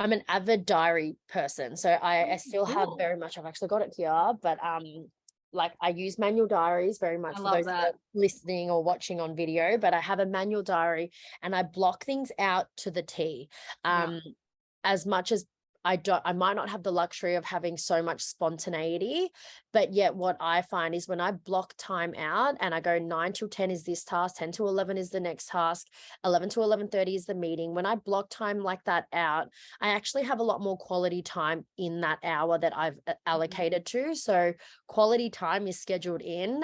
I'm an avid diary person. So I still have Cool. very much, I've actually got it here, but like I use manual diaries very much I for love those that that. are listening or watching on video, but I have a manual diary and I block things out to the T. Yeah. As much as I might not have the luxury of having so much spontaneity, but yet what I find is when I block time out and I go 9 till 10 is this task, 10 to 11 is the next task, 11 to 11:30 is the meeting. When I block time like that out, I actually have a lot more quality time in that hour that I've allocated to. So quality time is scheduled in,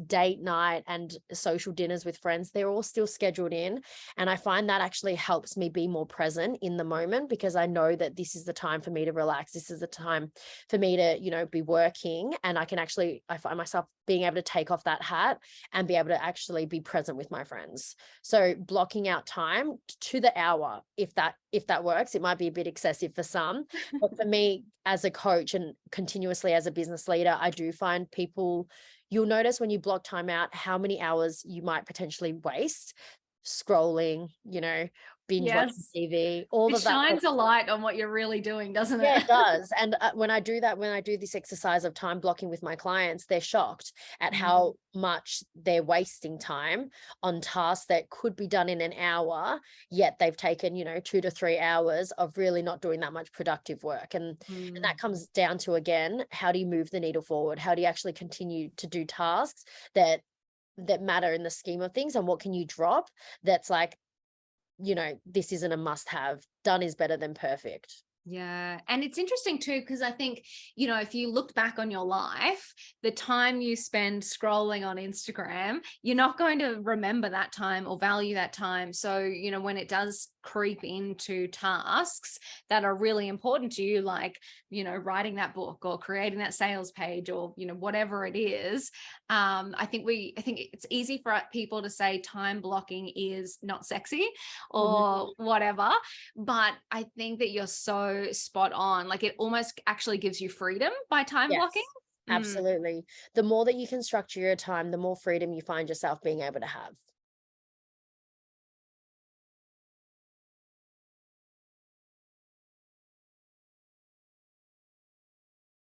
date night and social dinners with friends, they're all still scheduled in. And I find that actually helps me be more present in the moment because I know that this is the time for me to relax. This is the time for me to, be working. And I find myself being able to take off that hat and be able to actually be present with my friends. So blocking out time to the hour, if that works. It might be a bit excessive for some, but for me as a coach and continuously as a business leader, I do find you'll notice when you block time out how many hours you might potentially waste scrolling, binge watching Yes. TV, all It of that kind shines of a stuff. light on what you're really doing, doesn't Yeah, it? it does. And when I do that, when I do this exercise of time blocking with my clients, they're shocked at Mm. how much they're wasting time on tasks that could be done in an hour, yet they've taken, 2 to 3 hours of really not doing that much productive work. And that Mm. comes down to, again, how do you move the needle forward? How do you actually continue to do tasks that matter in the scheme of things, and what can you drop that's like, this isn't a must have. Done is better than perfect. Yeah. And it's interesting too, because I think, if you looked back on your life, the time you spend scrolling on Instagram, you're not going to remember that time or value that time. So, when it does creep into tasks that are really important to you, like, writing that book or creating that sales page or, whatever it is, I think it's easy for people to say time blocking is not sexy Mhm. or whatever. But I think that you're so spot on. Like, it almost actually gives you freedom by time blocking. Yes, Mm. absolutely. The more that you can structure your time, the more freedom you find yourself being able to have.